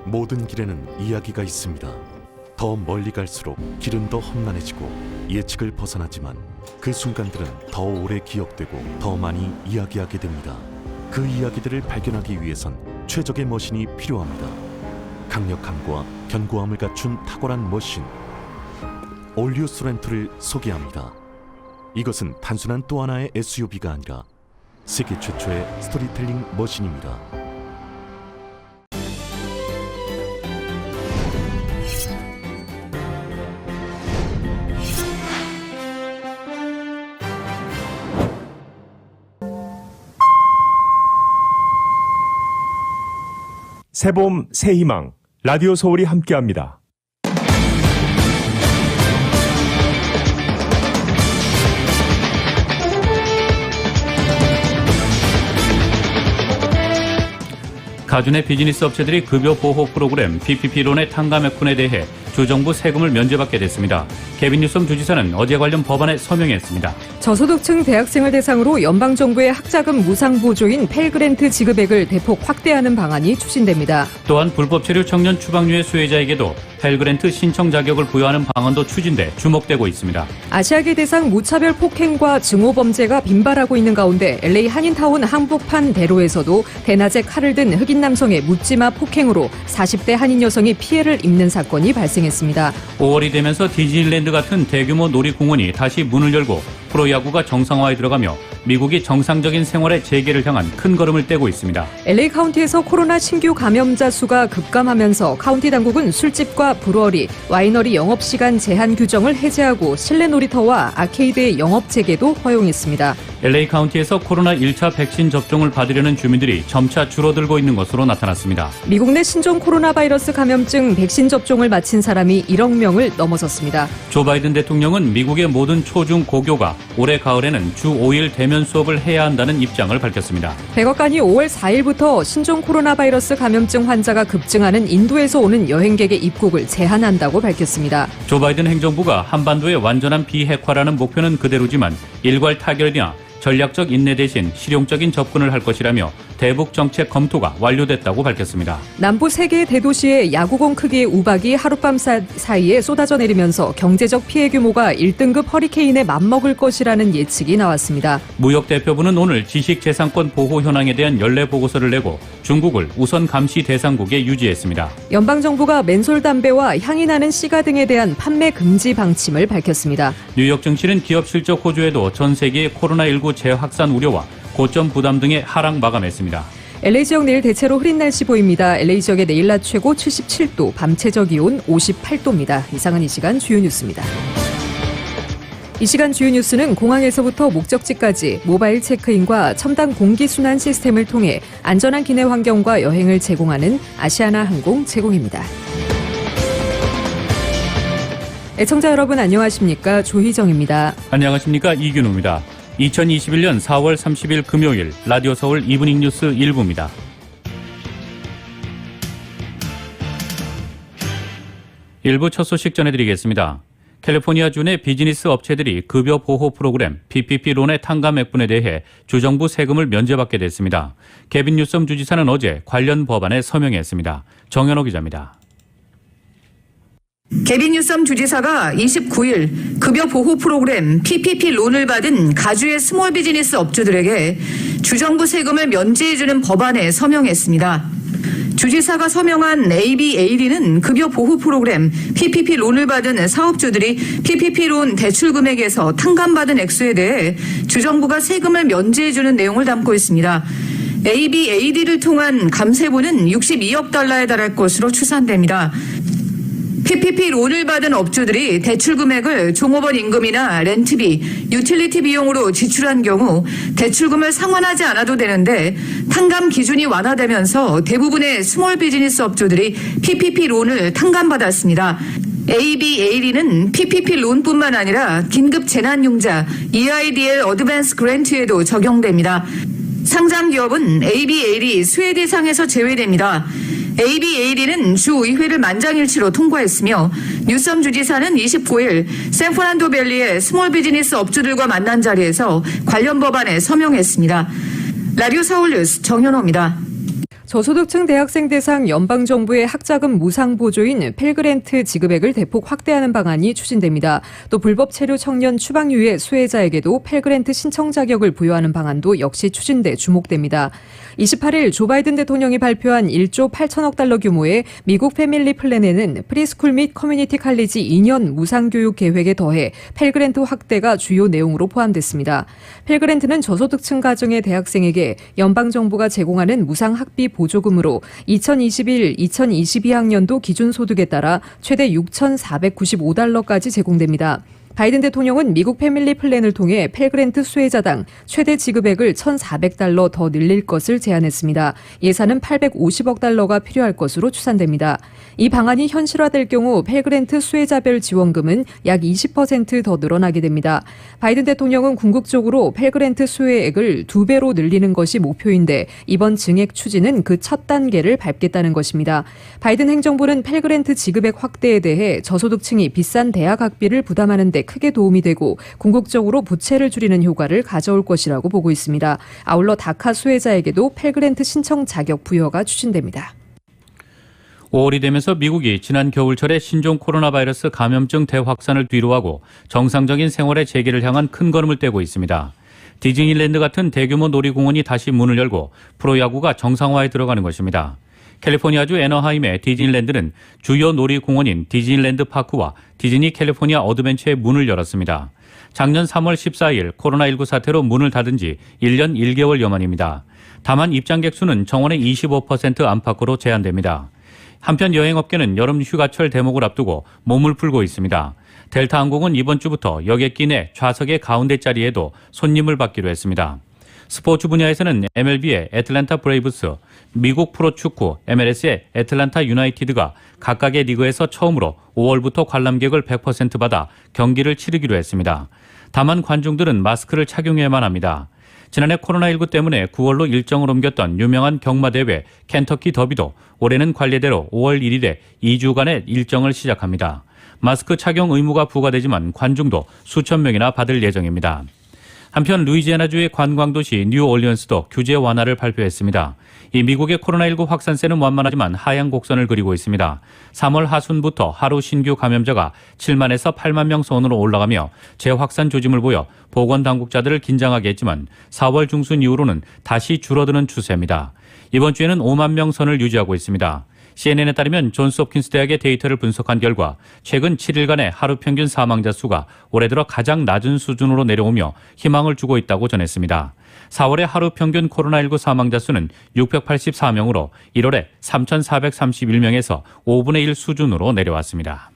모든 길에는 이야기가 있습니다. 더 멀리 갈수록 길은 더 험난해지고 예측을 벗어나지만 그 순간들은 더 오래 기억되고 더 많이 이야기하게 됩니다. 그 이야기들을 발견하기 위해선 최적의 머신이 필요합니다. 강력함과 견고함을 갖춘 탁월한 머신 올류 소렌토를 소개합니다. 이것은 단순한 또 하나의 SUV가 아니라 세계 최초의 스토리텔링 머신입니다. 새봄 새희망 라디오 서울이 함께합니다. 가준의 비즈니스 업체들이 급여 보호 프로그램 PPP론의 탕감액분에 대해 주정부 세금을 면제받게 됐습니다. 케빈 뉴섬 주지사는 어제 관련 법안에 서명했습니다. 저소득층 대학생을 대상으로 연방정부의 학자금 무상 보조인 펠그랜트 지급액을 대폭 확대하는 방안이 추진됩니다. 또한 불법 체류 청년 추방류의 수혜자에게도 펠그랜트 신청 자격을 부여하는 방안도 추진돼 주목되고 있습니다. 아시아계 대상 무차별 폭행과 증오 범죄가 빈발하고 있는 가운데 LA 한인타운 한복판 대로에서도 대낮에 칼을 든 흑인 남성의 묻지마 폭행으로 40대 한인 여성이 피해를 입는 사건이 발생했습니다. 5월이 되면서 디즈니랜드 같은 대규모 놀이공원이 다시 문을 열고 프로야구가 정상화에 들어가며 미국이 정상적인 생활의 재개를 향한 큰 걸음을 떼고 있습니다. LA 카운티에서 코로나 신규 감염자 수가 급감하면서 카운티 당국은 술집과 브루어리, 와이너리 영업시간 제한 규정을 해제하고 실내 놀이터와 아케이드의 영업 재개도 허용했습니다. LA 카운티에서 코로나 1차 백신 접종을 받으려는 주민들이 점차 줄어들고 있는 것으로 나타났습니다. 미국 내 신종 코로나 바이러스 감염증 백신 접종을 마친 사람이 1억 명을 넘어섰습니다. 조 바이든 대통령은 미국의 모든 초중 고교가 올해 가을에는 주 5일 대면 수업을 해야 한다는 입장을 밝혔습니다. 백악관이 5월 4일부터 신종 코로나 바이러스 감염증 환자가 급증하는 인도에서 오는 여행객의 입국을 제한한다고 밝혔습니다. 조 바이든 행정부가 한반도의 완전한 비핵화라는 목표는 그대로지만 일괄 타결이나 전략적 인내 대신 실용적인 접근을 할 것이라며 대북 정책 검토가 완료됐다고 밝혔습니다. 남부 3개의 대도시에 야구공 크기의 우박이 하룻밤 사이에 쏟아져 내리면서 경제적 피해 규모가 1등급 허리케인에 맞먹을 것이라는 예측이 나왔습니다. 무역대표부는 오늘 지식재산권 보호 현황에 대한 연례 보고서를 내고 중국을 우선 감시 대상국에 유지했습니다. 연방정부가 맨솔 담배와 향이 나는 시가 등에 대한 판매 금지 방침을 밝혔습니다. 뉴욕 증시는 기업 실적 호조에도 전 세계의 코로나19 재확산 우려와 고점 부담 등의 하락 마감했습니다. LA 지역 내일 대체로 흐린 날씨 보입니다. LA 지역의 내일 낮 최고 77도, 밤 최저 기온 58도입니다. 이상은 이 시간 주요 뉴스입니다. 이 시간 주요 뉴스는 공항에서부터 목적지까지 모바일 체크인과 첨단 공기순환 시스템을 통해 안전한 기내 환경과 여행을 제공하는 아시아나 항공 제공입니다. 애청자 여러분 안녕하십니까? 조희정입니다. 안녕하십니까? 이균우입니다. 2021년 4월 30일 금요일 라디오 서울 이브닝 뉴스 1부입니다. 일부 첫 소식 전해드리겠습니다. 캘리포니아주의 비즈니스 업체들이 급여 보호 프로그램 PPP론의 탕감액분에 대해 주정부 세금을 면제받게 됐습니다. 케빈 뉴섬 주지사는 어제 관련 법안에 서명했습니다. 정현호 기자입니다. 케빈 뉴섬 주지사가 29일 급여 보호 프로그램 PPP론을 받은 가주의 스몰 비즈니스 업주들에게 주정부 세금을 면제해주는 법안에 서명했습니다. 주지사가 서명한 ABAD는 급여 보호 프로그램 PPP론을 받은 사업주들이 PPP론 대출 금액에서 탕감받은 액수에 대해 주정부가 세금을 면제해주는 내용을 담고 있습니다. ABAD를 통한 감세분은 62억 달러에 달할 것으로 추산됩니다. PPP론을 받은 업주들이 대출 금액을 종업원 임금이나 렌트비, 유틸리티 비용으로 지출한 경우 대출금을 상환하지 않아도 되는데 탕감 기준이 완화되면서 대부분의 스몰 비즈니스 업주들이 PPP론을 탕감받았습니다. ABAD는 PPP론뿐만 아니라 긴급 재난융자 EIDL 어드밴스 그랜트에도 적용됩니다. 상장 기업은 ABAD 수혜 대상에서 제외됩니다. ABAD는 주의회를 만장일치로 통과했으며 뉴섬 주지사는 29일 샌프란도 밸리의 스몰 비즈니스 업주들과 만난 자리에서 관련 법안에 서명했습니다. 라디오 서울 뉴스 정현호입니다. 저소득층 대학생 대상 연방정부의 학자금 무상 보조인 펠그랜트 지급액을 대폭 확대하는 방안이 추진됩니다. 또 불법 체류 청년 추방유예 수혜자에게도 펠그랜트 신청 자격을 부여하는 방안도 역시 추진돼 주목됩니다. 28일 조 바이든 대통령이 발표한 1조 8천억 달러 규모의 미국 패밀리 플랜에는 프리스쿨 및 커뮤니티 칼리지 2년 무상교육 계획에 더해 펠그랜트 확대가 주요 내용으로 포함됐습니다. 펠그랜트는 저소득층 가정의 대학생에게 연방정부가 제공하는 무상 학비 보조금으로 2021-2022학년도 기준소득에 따라 최대 6,495달러까지 제공됩니다. 바이든 대통령은 미국 패밀리 플랜을 통해 펠그랜트 수혜자당 최대 지급액을 1,400달러 더 늘릴 것을 제안했습니다. 예산은 850억 달러가 필요할 것으로 추산됩니다. 이 방안이 현실화될 경우 펠그랜트 수혜자별 지원금은 약 20% 더 늘어나게 됩니다. 바이든 대통령은 궁극적으로 펠그랜트 수혜액을 2배로 늘리는 것이 목표인데 이번 증액 추진은 그 첫 단계를 밟겠다는 것입니다. 바이든 행정부는 펠그랜트 지급액 확대에 대해 저소득층이 비싼 대학 학비를 부담하는 데 크게 도움이 되고 궁극적으로 부채를 줄이는 효과를 가져올 것이라고 보고 있습니다. 아울러 다카 수혜자에게도 펠그랜트 신청 자격 부여가 추진됩니다. 5월이 되면서 미국이 지난 겨울철에 신종 코로나 바이러스 감염증 대확산을 뒤로하고 정상적인 생활의 재개를 향한 큰 걸음을 떼고 있습니다. 디즈니랜드 같은 대규모 놀이공원이 다시 문을 열고 프로야구가 정상화에 들어가는 것입니다. 캘리포니아주 애너하임의 디즈니랜드는 주요 놀이공원인 디즈니랜드 파크와 디즈니 캘리포니아 어드벤처의 문을 열었습니다. 작년 3월 14일 코로나19 사태로 문을 닫은 지 1년 1개월여 만입니다. 다만 입장객 수는 정원의 25% 안팎으로 제한됩니다. 한편 여행업계는 여름 휴가철 대목을 앞두고 몸을 풀고 있습니다. 델타 항공은 이번 주부터 여객기 내 좌석의 가운데 자리에도 손님을 받기로 했습니다. 스포츠 분야에서는 MLB의 애틀랜타 브레이브스, 미국 프로축구 MLS의 애틀랜타 유나이티드가 각각의 리그에서 처음으로 5월부터 관람객을 100% 받아 경기를 치르기로 했습니다. 다만 관중들은 마스크를 착용해야만 합니다. 지난해 코로나19 때문에 9월로 일정을 옮겼던 유명한 경마대회 켄터키 더비도 올해는 관례대로 5월 1일에 2주간의 일정을 시작합니다. 마스크 착용 의무가 부과되지만 관중도 수천 명이나 받을 예정입니다. 한편 루이지애나주의 관광도시 뉴올리언스도 규제 완화를 발표했습니다. 이 미국의 코로나19 확산세는 완만하지만 하향 곡선을 그리고 있습니다. 3월 하순부터 하루 신규 감염자가 7만에서 8만 명 선으로 올라가며 재확산 조짐을 보여 보건당국자들을 긴장하게 했지만 4월 중순 이후로는 다시 줄어드는 추세입니다. 이번 주에는 5만 명 선을 유지하고 있습니다. CNN에 따르면 존스홉킨스 대학의 데이터를 분석한 결과 최근 7일간의 하루 평균 사망자 수가 올해 들어 가장 낮은 수준으로 내려오며 희망을 주고 있다고 전했습니다. 4월의 하루 평균 코로나19 사망자 수는 684명으로 1월에 3,431명에서 5분의 1 수준으로 내려왔습니다.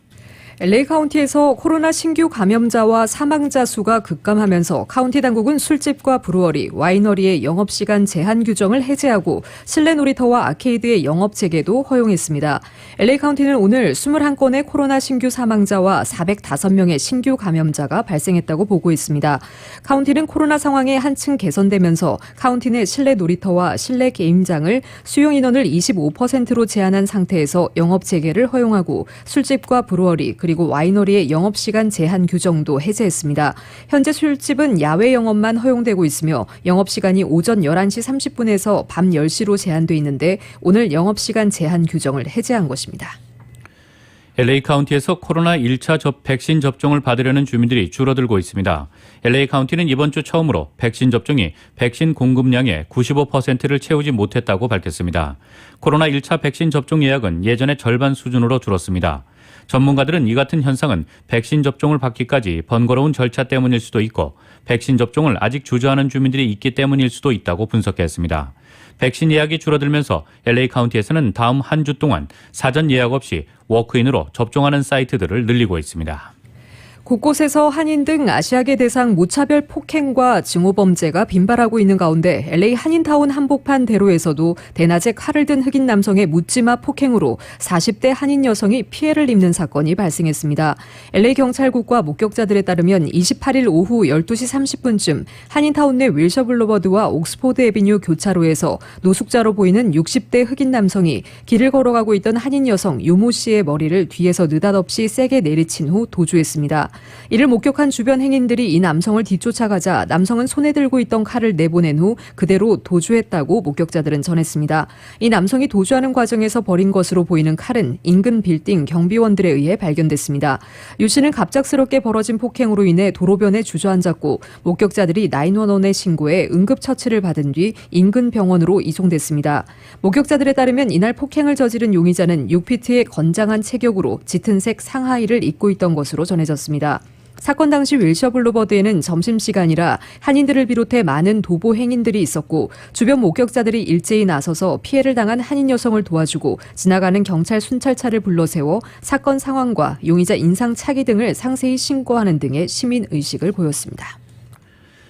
LA 카운티에서 코로나 신규 감염자와 사망자 수가 급감하면서 카운티 당국은 술집과 브루어리, 와이너리의 영업시간 제한 규정을 해제하고 실내 놀이터와 아케이드의 영업 재개도 허용했습니다. LA 카운티는 오늘 21건의 코로나 신규 사망자와 405명의 신규 감염자가 발생했다고 보고 있습니다. 카운티는 코로나 상황이 한층 개선되면서 카운티 내 실내 놀이터와 실내 게임장을 수용 인원을 25%로 제한한 상태에서 영업 재개를 허용하고 술집과 브루어리 그리고 와이너리의 영업시간 제한 규정도 해제했습니다. 현재 술집은 야외 영업만 허용되고 있으며 영업시간이 오전 11시 30분에서 밤 10시로 제한돼 있는데 오늘 영업시간 제한 규정을 해제한 것입니다. LA 카운티에서 코로나 1차 백신 접종을 받으려는 주민들이 줄어들고 있습니다. LA 카운티는 이번 주 처음으로 백신 접종이 백신 공급량의 95%를 채우지 못했다고 밝혔습니다. 코로나 1차 백신 접종 예약은 예전의 절반 수준으로 줄었습니다. 전문가들은 이 같은 현상은 백신 접종을 받기까지 번거로운 절차 때문일 수도 있고 백신 접종을 아직 주저하는 주민들이 있기 때문일 수도 있다고 분석했습니다. 백신 예약이 줄어들면서 LA 카운티에서는 다음 한 주 동안 사전 예약 없이 워크인으로 접종하는 사이트들을 늘리고 있습니다. 곳곳에서 한인 등 아시아계 대상 무차별 폭행과 증오범죄가 빈발하고 있는 가운데 LA 한인타운 한복판 대로에서도 대낮에 칼을 든 흑인 남성의 묻지마 폭행으로 40대 한인 여성이 피해를 입는 사건이 발생했습니다. LA 경찰국과 목격자들에 따르면 28일 오후 12시 30분쯤 한인타운 내 윌셔 블루버드와 옥스포드 애비뉴 교차로에서 노숙자로 보이는 60대 흑인 남성이 길을 걸어가고 있던 한인 여성 유모 씨의 머리를 뒤에서 느닷없이 세게 내리친 후 도주했습니다. 이를 목격한 주변 행인들이 이 남성을 뒤쫓아가자 남성은 손에 들고 있던 칼을 내보낸 후 그대로 도주했다고 목격자들은 전했습니다. 이 남성이 도주하는 과정에서 버린 것으로 보이는 칼은 인근 빌딩 경비원들에 의해 발견됐습니다. 유 씨는 갑작스럽게 벌어진 폭행으로 인해 도로변에 주저앉았고 목격자들이 911에 신고해 응급처치를 받은 뒤 인근 병원으로 이송됐습니다. 목격자들에 따르면 이날 폭행을 저지른 용의자는 6피트의 건장한 체격으로 짙은 색 상하의를 입고 있던 것으로 전해졌습니다. 사건 당시 윌셔 블루버드에는 점심시간이라 한인들을 비롯해 많은 도보 행인들이 있었고 주변 목격자들이 일제히 나서서 피해를 당한 한인 여성을 도와주고 지나가는 경찰 순찰차를 불러세워 사건 상황과 용의자 인상 차기 등을 상세히 신고하는 등의 시민의식을 보였습니다.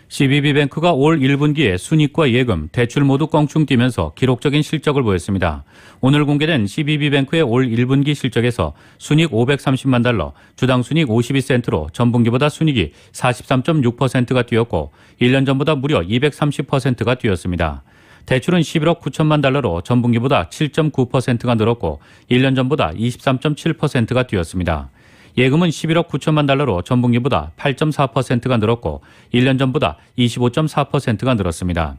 CBB뱅크가 올 1분기에 순이익과 예금, 대출 모두 껑충 뛰면서 기록적인 실적을 보였습니다. 오늘 공개된 CBB뱅크의 올 1분기 실적에서 순이익 530만 달러, 주당 순이익 52센트로 전분기보다 순이익이 43.6%가 뛰었고 1년 전보다 무려 230%가 뛰었습니다. 대출은 11억 9천만 달러로 전분기보다 7.9%가 늘었고 1년 전보다 23.7%가 뛰었습니다. 예금은 11억 9천만 달러로 전분기보다 8.4%가 늘었고 1년 전보다 25.4%가 늘었습니다.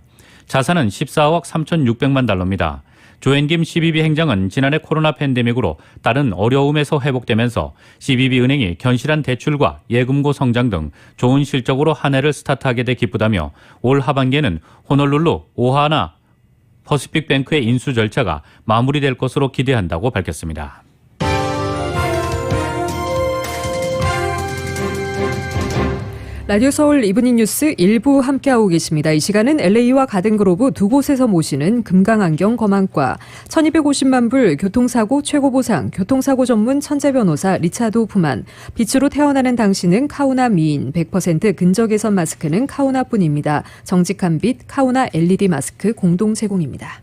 자산은 14억 3,600만 달러입니다. 조앤김 CBB 행장은 지난해 코로나 팬데믹으로 따른 어려움에서 회복되면서 CBB은행이 견실한 대출과 예금고 성장 등 좋은 실적으로 한 해를 스타트하게 돼 기쁘다며 올 하반기에는 호놀룰루, 오하나, 퍼시픽뱅크의 인수 절차가 마무리될 것으로 기대한다고 밝혔습니다. 라디오 서울 이브닝 뉴스 일부 함께하고 계십니다. 이 시간은 LA와 가든그로브 두 곳에서 모시는 금강안경 검안과 1250만 불 교통사고 최고보상 교통사고 전문 천재변호사 리차드 호프만 빛으로 태어나는 당신은 카우나 미인 100% 근적외선 마스크는 카우나뿐입니다. 정직한 빛 카우나 LED 마스크 공동 제공입니다.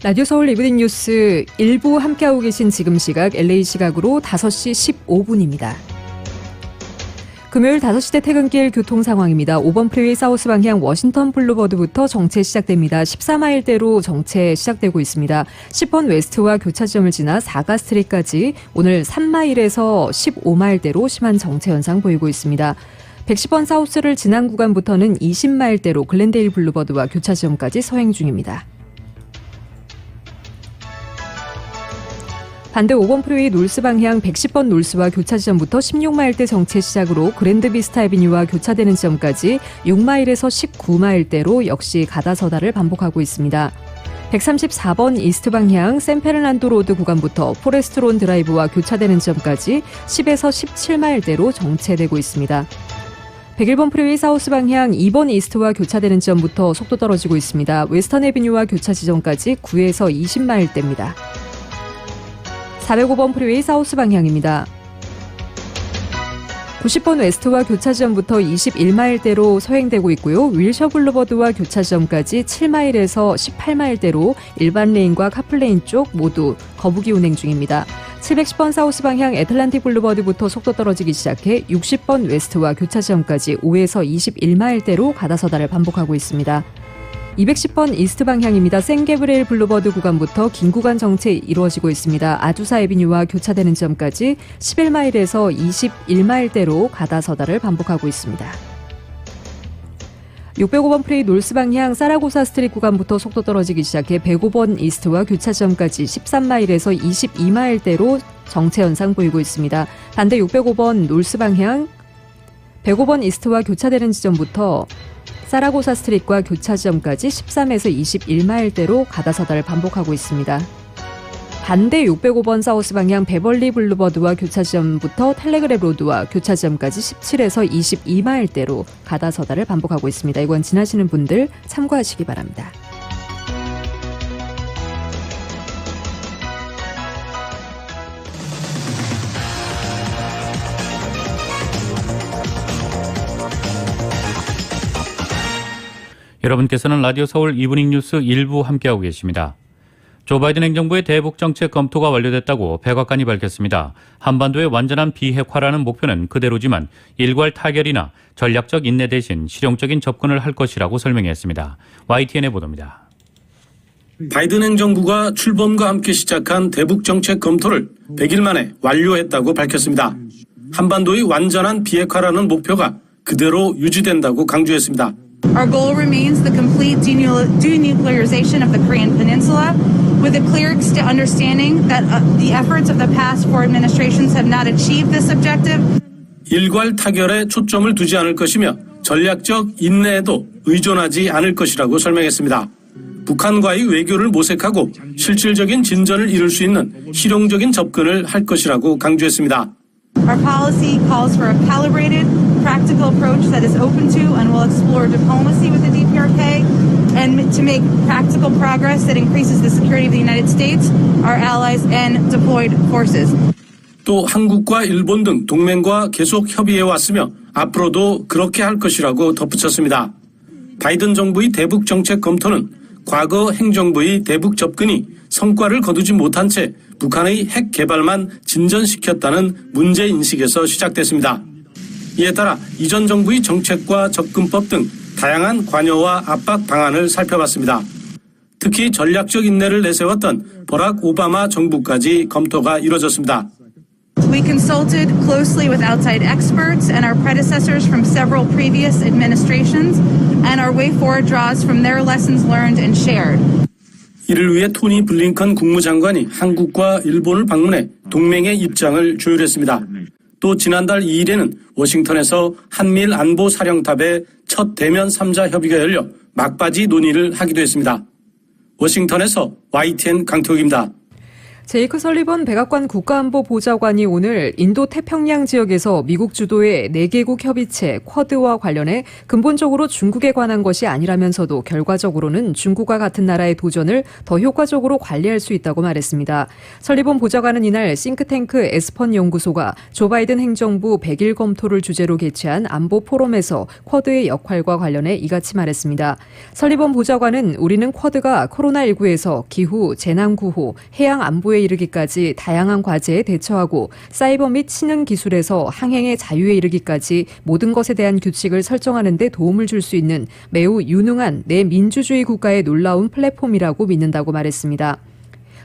라디오 서울 이브닝 뉴스 일부 함께하고 계신 지금 시각 LA 시각으로 5시 15분입니다. 금요일 5시대 퇴근길 교통 상황입니다. 5번 프리웨이 사우스 방향 워싱턴 블루버드부터 정체 시작됩니다. 14마일대로 정체 시작되고 있습니다. 10번 웨스트와 교차점을 지나 4가 스트리트까지 오늘 3마일에서 15마일대로 심한 정체 현상 보이고 있습니다. 110번 사우스를 지난 구간부터는 20마일대로 글렌데일 블루버드와 교차점까지 서행 중입니다. 반대 5번 프리웨이 놀스 방향 110번 놀스와 교차 지점부터 16마일대 정체 시작으로 그랜드 비스타 애비뉴와 교차되는 지점까지 6마일에서 19마일대로 역시 가다서다를 반복하고 있습니다. 134번 이스트 방향 샌페르난도 로드 구간부터 포레스트론 드라이브와 교차되는 지점까지 10에서 17마일대로 정체되고 있습니다. 101번 프리웨이 사우스 방향 2번 이스트와 교차되는 지점부터 속도 떨어지고 있습니다. 웨스턴 애비뉴와 교차 지점까지 9에서 20마일대입니다. 405번 프리웨이 사우스 방향입니다. 90번 웨스트와 교차 지점부터 21마일대로 서행되고 있고요. 윌셔 블루버드와 교차 지점까지 7마일에서 18마일대로 일반 레인과 카플레인 쪽 모두 거북이 운행 중입니다. 710번 사우스 방향 애틀란틱 블루버드부터 속도 떨어지기 시작해 60번 웨스트와 교차 지점까지 5에서 21마일대로 가다서다를 반복하고 있습니다. 210번 이스트 방향입니다. 샌게브리엘 블루버드 구간부터 긴 구간 정체 이루어지고 있습니다. 아주사 애비뉴와 교차되는 지점까지 11마일에서 21마일대로 가다서다를 반복하고 있습니다. 605번 프레이 놀스 방향 사라고사 스트리트 구간부터 속도 떨어지기 시작해 105번 이스트와 교차 지점까지 13마일에서 22마일대로 정체 현상 보이고 있습니다. 반대 605번 놀스 방향 105번 이스트와 교차되는 지점부터 사라고사 스트리트과 교차 지점까지 13에서 21마일대로 가다서다를 반복하고 있습니다. 반대 605번 사우스 방향 베벌리 블루버드와 교차 지점부터 텔레그랩 로드와 교차 지점까지 17에서 22마일대로 가다서다를 반복하고 있습니다. 이건 지나시는 분들 참고하시기 바랍니다. 여러분께서는 라디오 서울 이브닝 뉴스 일부 함께하고 계십니다. 조 바이든 행정부의 대북 정책 검토가 완료됐다고 백악관이 밝혔습니다. 한반도의 완전한 비핵화라는 목표는 그대로지만 일괄 타결이나 전략적 인내 대신 실용적인 접근을 할 것이라고 설명했습니다. YTN의 보도입니다. 바이든 행정부가 출범과 함께 시작한 대북 정책 검토를 100일 만에 완료했다고 밝혔습니다. 한반도의 완전한 비핵화라는 목표가 그대로 유지된다고 강조했습니다. Our goal remains the complete denuclearization of the Korean Peninsula, with a clear understanding that the efforts of the past four administrations have not achieved this objective. 일괄 타결에 초점을 두지 않을 것이며 전략적 인내에도 의존하지 않을 것이라고 설명했습니다. 북한과의 외교를 모색하고 실질적인 진전을 이룰 수 있는 실용적인 접근을 할 것이라고 강조했습니다. Our policy calls for a calibrated, practical approach that is open to and will explore diplomacy with the DPRK and to make practical progress that increases the security of the United States, our allies, and deployed forces. 또 한국과 일본 등 동맹과 계속 협의해 왔으며 앞으로도 그렇게 할 것이라고 덧붙였습니다. 바이든 정부의 대북 정책 검토는 과거 행정부의 대북 접근이 성과를 거두지 못한 채 북한의 핵 개발만 진전시켰다는 문제인식에서 시작됐습니다. 이에 따라 이전 정부의 정책과 접근법 등 다양한 관여와 압박 방안을 살펴봤습니다. 특히 전략적 인내를 내세웠던 버락 오바마 정부까지 검토가 이뤄졌습니다. We consulted closely with outside experts and our predecessors from several previous administrations, and our way forward draws from their lessons learned and shared. 이를 위해 토니 블링컨 국무장관이 한국과 일본을 방문해 동맹의 입장을 조율했습니다. 또 지난달 2일에는 워싱턴에서 한미일 안보사령탑의 첫 대면 3자 협의가 열려 막바지 논의를 하기도 했습니다. 워싱턴에서 YTN 강태욱입니다. 제이크 설리번 백악관 국가안보보좌관이 오늘 인도 태평양 지역에서 미국 주도의 4개국 협의체 쿼드와 관련해 근본적으로 중국에 관한 것이 아니라면서도 결과적으로는 중국과 같은 나라의 도전을 더 효과적으로 관리할 수 있다고 말했습니다. 설리번 보좌관은 이날 싱크탱크 에스펀 연구소가 조 바이든 행정부 100일 검토를 주제로 개최한 안보 포럼에서 쿼드의 역할과 관련해 이같이 말했습니다. 설리번 보좌관은 우리는 쿼드가 코로나19에서 기후, 재난구호, 해양 안보에 이르기까지 다양한 과제에 대처하고 사이버 및 신흥 기술에서 항행의 자유에 이르기까지 모든 것에 대한 규칙을 설정하는 데 도움을 줄 수 있는 매우 유능한 내민주주의 국가의 놀라운 플랫폼이라고 믿는다고 말했습니다.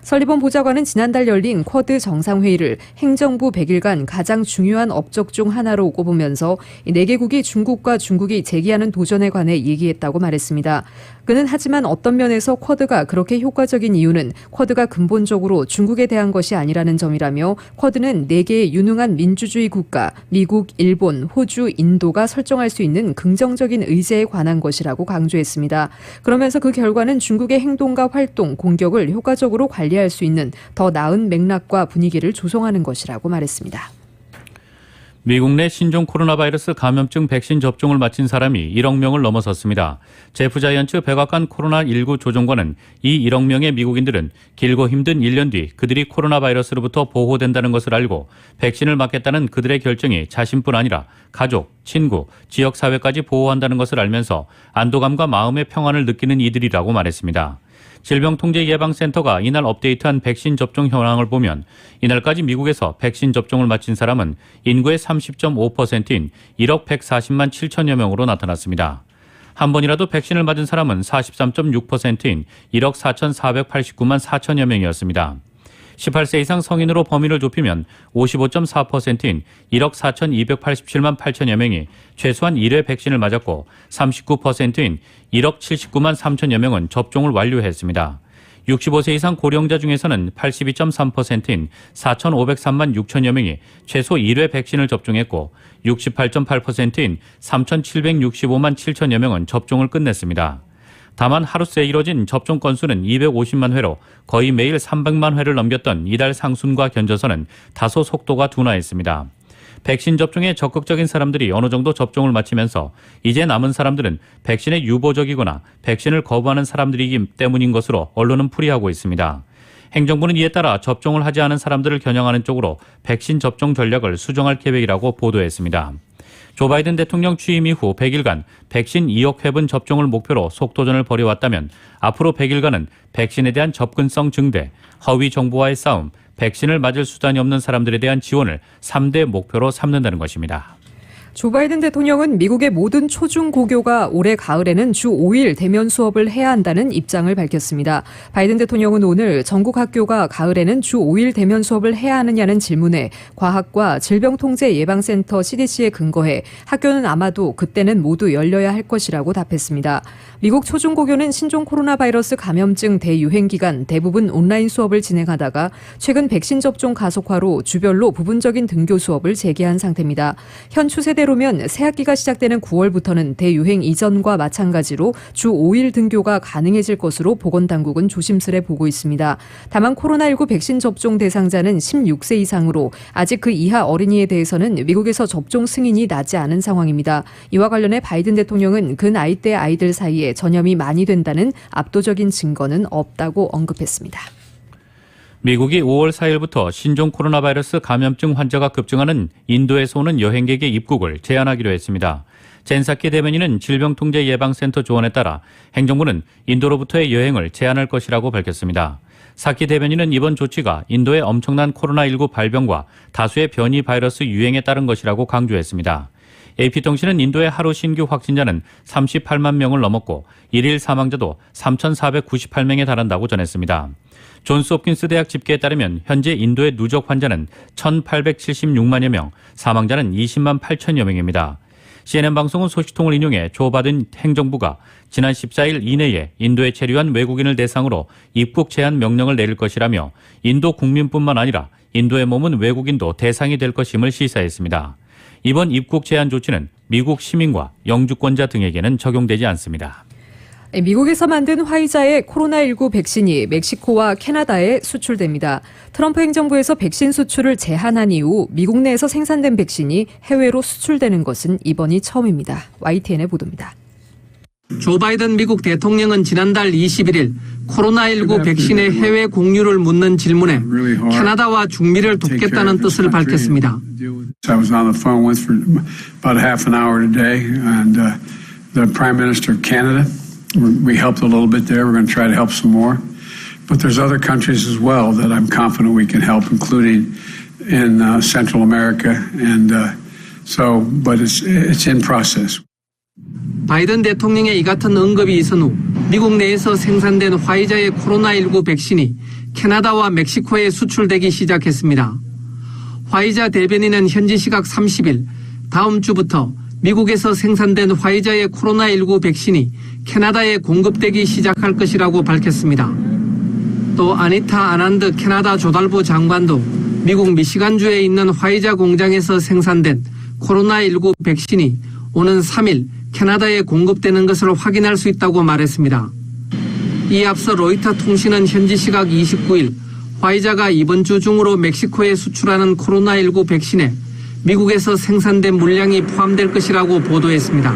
설리번 보좌관은 지난달 열린 쿼드 정상회의를 행정부 100일간 가장 중요한 업적 중 하나로 꼽으면서 이 4개국이 중국과 중국이 제기하는 도전에 관해 얘기했다고 말했습니다. 그는 하지만 어떤 면에서 쿼드가 그렇게 효과적인 이유는 쿼드가 근본적으로 중국에 대한 것이 아니라는 점이라며 쿼드는 4개의 유능한 민주주의 국가, 미국, 일본, 호주, 인도가 설정할 수 있는 긍정적인 의제에 관한 것이라고 강조했습니다. 그러면서 그 결과는 중국의 행동과 활동, 공격을 효과적으로 관리할 수 있는 더 나은 맥락과 분위기를 조성하는 것이라고 말했습니다. 미국 내 신종 코로나 바이러스 감염증 백신 접종을 마친 사람이 1억 명을 넘어섰습니다. 제프 자이언츠 백악관 코로나19 조정관은 이 1억 명의 미국인들은 길고 힘든 1년 뒤 그들이 코로나 바이러스로부터 보호된다는 것을 알고 백신을 맞겠다는 그들의 결정이 자신뿐 아니라 가족, 친구, 지역사회까지 보호한다는 것을 알면서 안도감과 마음의 평안을 느끼는 이들이라고 말했습니다. 질병통제예방센터가 이날 업데이트한 백신 접종 현황을 보면 이날까지 미국에서 백신 접종을 마친 사람은 인구의 30.5%인 1억 140만 7천여 명으로 나타났습니다. 한 번이라도 백신을 맞은 사람은 43.6%인 1억 4,489만 4천여 명이었습니다. 18세 이상 성인으로 범위를 좁히면 55.4%인 1억 4,287만 8천여 명이 최소한 1회 백신을 맞았고 39%인 1억 79만 3천여 명은 접종을 완료했습니다. 65세 이상 고령자 중에서는 82.3%인 4,503만 6천여 명이 최소 1회 백신을 접종했고 68.8%인 3,765만 7천여 명은 접종을 끝냈습니다. 다만 하루 새 이뤄진 접종 건수는 250만 회로 거의 매일 300만 회를 넘겼던 이달 상순과 견져서는 다소 속도가 둔화했습니다. 백신 접종에 적극적인 사람들이 어느 정도 접종을 마치면서 이제 남은 사람들은 백신에 유보적이거나 백신을 거부하는 사람들이기 때문인 것으로 언론은 풀이하고 있습니다. 행정부는 이에 따라 접종을 하지 않은 사람들을 겨냥하는 쪽으로 백신 접종 전략을 수정할 계획이라고 보도했습니다. 조 바이든 대통령 취임 이후 100일간 백신 2억 회분 접종을 목표로 속도전을 벌여왔다면 앞으로 100일간은 백신에 대한 접근성 증대, 허위 정보와의 싸움, 백신을 맞을 수단이 없는 사람들에 대한 지원을 3대 목표로 삼는다는 것입니다. 조 바이든 대통령은 미국의 모든 초중고교가 올해 가을에는 주 5일 대면 수업을 해야 한다는 입장을 밝혔습니다. 바이든 대통령은 오늘 전국 학교가 가을에는 주 5일 대면 수업을 해야 하느냐는 질문에 과학과 질병통제예방센터 CDC에 근거해 학교는 아마도 그때는 모두 열려야 할 것이라고 답했습니다. 미국 초중고교는 신종 코로나 바이러스 감염증 대유행 기간 대부분 온라인 수업을 진행하다가 최근 백신 접종 가속화로 주별로 부분적인 등교 수업을 재개한 상태입니다. 현 추세대로면 새학기가 시작되는 9월부터는 대유행 이전과 마찬가지로 주 5일 등교가 가능해질 것으로 보건당국은 조심스레 보고 있습니다. 다만 코로나19 백신 접종 대상자는 16세 이상으로 아직 그 이하 어린이에 대해서는 미국에서 접종 승인이 나지 않은 상황입니다. 이와 관련해 바이든 대통령은 그 나이대 아이들 사이에 전염이 많이 된다는 압도적인 증거는 없다고 언급했습니다. 미국이 5월 4일부터 신종 코로나 바이러스 감염증 환자가 급증하는 인도에서 오는 여행객의 입국을 제한하기로 했습니다. 젠 사키 대변인은 질병통제예방센터 조언에 따라 행정부는 인도로부터의 여행을 제한할 것이라고 밝혔습니다. 사키 대변인은 이번 조치가 인도의 엄청난 코로나19 발병과 다수의 변이 바이러스 유행에 따른 것이라고 강조했습니다. AP통신은 인도의 하루 신규 확진자는 38만 명을 넘었고 1일 사망자도 3,498명에 달한다고 전했습니다. 존스 홉킨스 대학 집계에 따르면 현재 인도의 누적 환자는 1,876만여 명, 사망자는 20만 8천여 명입니다. CNN 방송은 소식통을 인용해 조 바이든 행정부가 지난 14일 이내에 인도에 체류한 외국인을 대상으로 입국 제한 명령을 내릴 것이라며 인도 국민뿐만 아니라 인도에 머문 외국인도 대상이 될 것임을 시사했습니다. 이번 입국 제한 조치는 미국 시민과 영주권자 등에게는 적용되지 않습니다. 미국에서 만든 화이자의 코로나19 백신이 멕시코와 캐나다에 수출됩니다. 트럼프 행정부에서 백신 수출을 제한한 이후 미국 내에서 생산된 백신이 해외로 수출되는 것은 이번이 처음입니다. YTN의 보도입니다. 조 바이든 미국 대통령은 지난달 21일 코로나19 백신의 해외 공유를 묻는 질문에 캐나다와 중미를 돕겠다는 뜻을 밝혔습니다. I was on the phone with for about half an hour today, and the Prime Minister of Canada, we helped a little bit there. We're going to try to help some more. But there's other countries as well that I'm confident we can help, including in Central America, and but it's in process. 바이든 대통령의 이 같은 언급이 있은 후 미국 내에서 생산된 화이자의 코로나19 백신이 캐나다와 멕시코에 수출되기 시작했습니다. 화이자 대변인은 현지 시각 30일 다음 주부터 미국에서 생산된 화이자의 코로나19 백신이 캐나다에 공급되기 시작할 것이라고 밝혔습니다. 또 아니타 아난드 캐나다 조달부 장관도 미국 미시간주에 있는 화이자 공장에서 생산된 코로나19 백신이 오는 3일 캐나다에 공급되는 것을 확인할 수 있다고 말했습니다. 이에 앞서 로이터 통신은 현지 시각 29일 화이자가 이번 주 중으로 멕시코에 수출하는 코로나19 백신에 미국에서 생산된 물량이 포함될 것이라고 보도했습니다.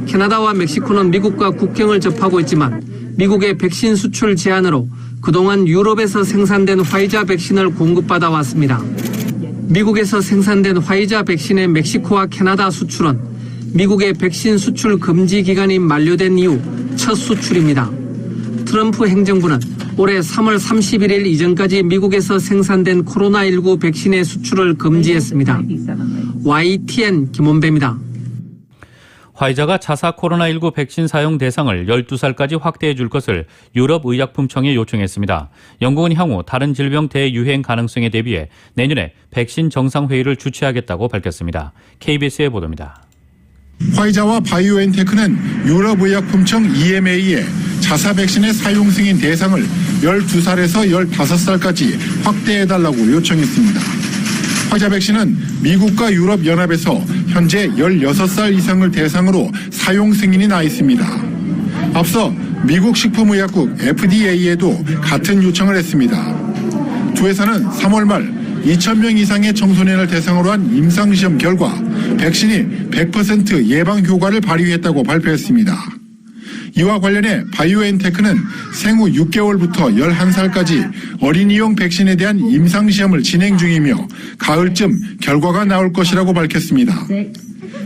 캐나다와 멕시코는 미국과 국경을 접하고 있지만 미국의 백신 수출 제한으로 그동안 유럽에서 생산된 화이자 백신을 공급받아 왔습니다. 미국에서 생산된 화이자 백신의 멕시코와 캐나다 수출은 미국의 백신 수출 금지 기간이 만료된 이후 첫 수출입니다. 트럼프 행정부는 올해 3월 31일 이전까지 미국에서 생산된 코로나19 백신의 수출을 금지했습니다. YTN 김원배입니다. 화이자가 자사 코로나19 백신 사용 대상을 12살까지 확대해 줄 것을 유럽의약품청에 요청했습니다. 영국은 향후 다른 질병 대유행 가능성에 대비해 내년에 백신 정상회의를 주최하겠다고 밝혔습니다. KBS의 보도입니다. 화이자와 바이오엔테크는 유럽의약품청 EMA에 자사 백신의 사용 승인 대상을 12살에서 15살까지 확대해달라고 요청했습니다. 화이자 백신은 미국과 유럽연합에서 현재 16살 이상을 대상으로 사용 승인이 나 있습니다. 앞서 미국 식품의약국 FDA에도 같은 요청을 했습니다. 두 회사는 3월 말 2,000명 이상의 청소년을 대상으로 한 임상시험 결과 백신이 100% 예방 효과를 발휘했다고 발표했습니다. 이와 관련해 바이오엔테크는 생후 6개월부터 11살까지 어린이용 백신에 대한 임상시험을 진행 중이며 가을쯤 결과가 나올 것이라고 밝혔습니다.